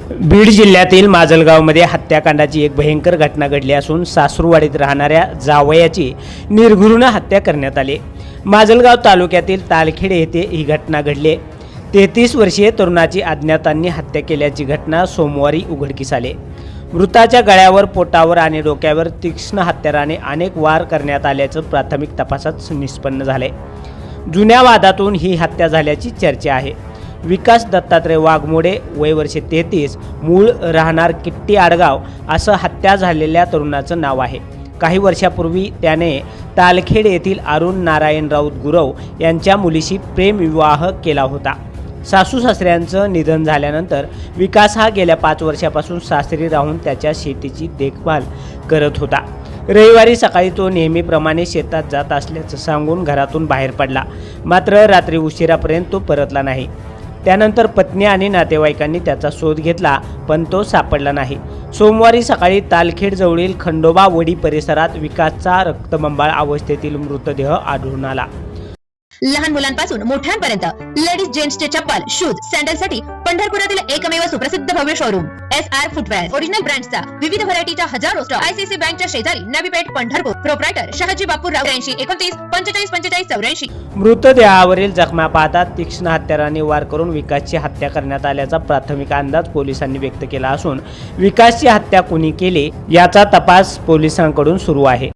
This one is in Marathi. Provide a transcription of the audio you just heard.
बीड जिल्ह्यातील माजलगावमध्ये हत्याकांडाची एक भयंकर घटना घडली असून सासुरवाडीत राहणाऱ्या जावयाची निर्घृण हत्या करण्यात आली। माजलगाव तालुक्यातील तालखेड येथे ही घटना घडली। 33 वर्षीय तरुणाची अज्ञातांनी हत्या केल्याची घटना सोमवारी उघडकीस आली। मृताच्या गळ्यावर, पोटावर आणि डोक्यावर तीक्ष्ण हत्याराने अनेक वार करण्यात आल्याचं प्राथमिक तपासात निष्पन्न झाले। जुन्या वादातून ही हत्या झाल्याची चर्चा आहे। विकास दत्तात्रय वाघमोडे, वय वर्षे 33, मूळ राहणार किट्टी आडगाव असं हत्या झालेल्या तरुणाचं नाव आहे। काही वर्षापूर्वी त्याने तालखेड येथील अरुण नारायण राऊत गुरव यांच्या मुलीशी प्रेमविवाह केला होता। सासू सासऱ्यांचं निधन झाल्यानंतर विकास हा गेल्या 5 वर्षापासून सासरी राहून त्याच्या शेतीची देखभाल करत होता। रविवारी सकाळी तो नेहमीप्रमाणे शेतात जात असल्याचं सांगून घरातून बाहेर पडला, मात्र रात्री उशिरापर्यंत तो परतला नाही। त्यानंतर पत्नी आणि नातेवाईकांनी त्याचा शोध घेतला, पण तो सापडला नाही। सोमवारी सकाळी तालखेड जवळील खंडोबा वडी परिसरात विकासचा रक्तबंबाळ अवस्थेतील मृतदेह आढळून आला। लहान मुलांपासून मोठ्यांपर्यंत लेडीज जेंट्सचे चप्पल, शूज, सॅन्डलसाठी पंढरपुरातील एकमेव सुप्रसिद्ध भव्य शोरूम SR फुटवेअर। ओरिजिनल ब्रँड्सचा विविध व्हरायटीच्या हजारो स्टॉक ICC बँकच्या शेजारी नवी पेठ, पंढरपूर। प्रोप्रायटर शहाजी बापूराव 83 29 45 45 84। मृतदेहावरील जखमा पाहता तीक्ष्ण हत्याराने वार करून विकासची हत्या करण्यात आल्याचा प्राथमिक अंदाज पोलिसांनी व्यक्त केला असून विकासची हत्या कोणी केली याचा तपास पोलिसांकडून सुरू आहे।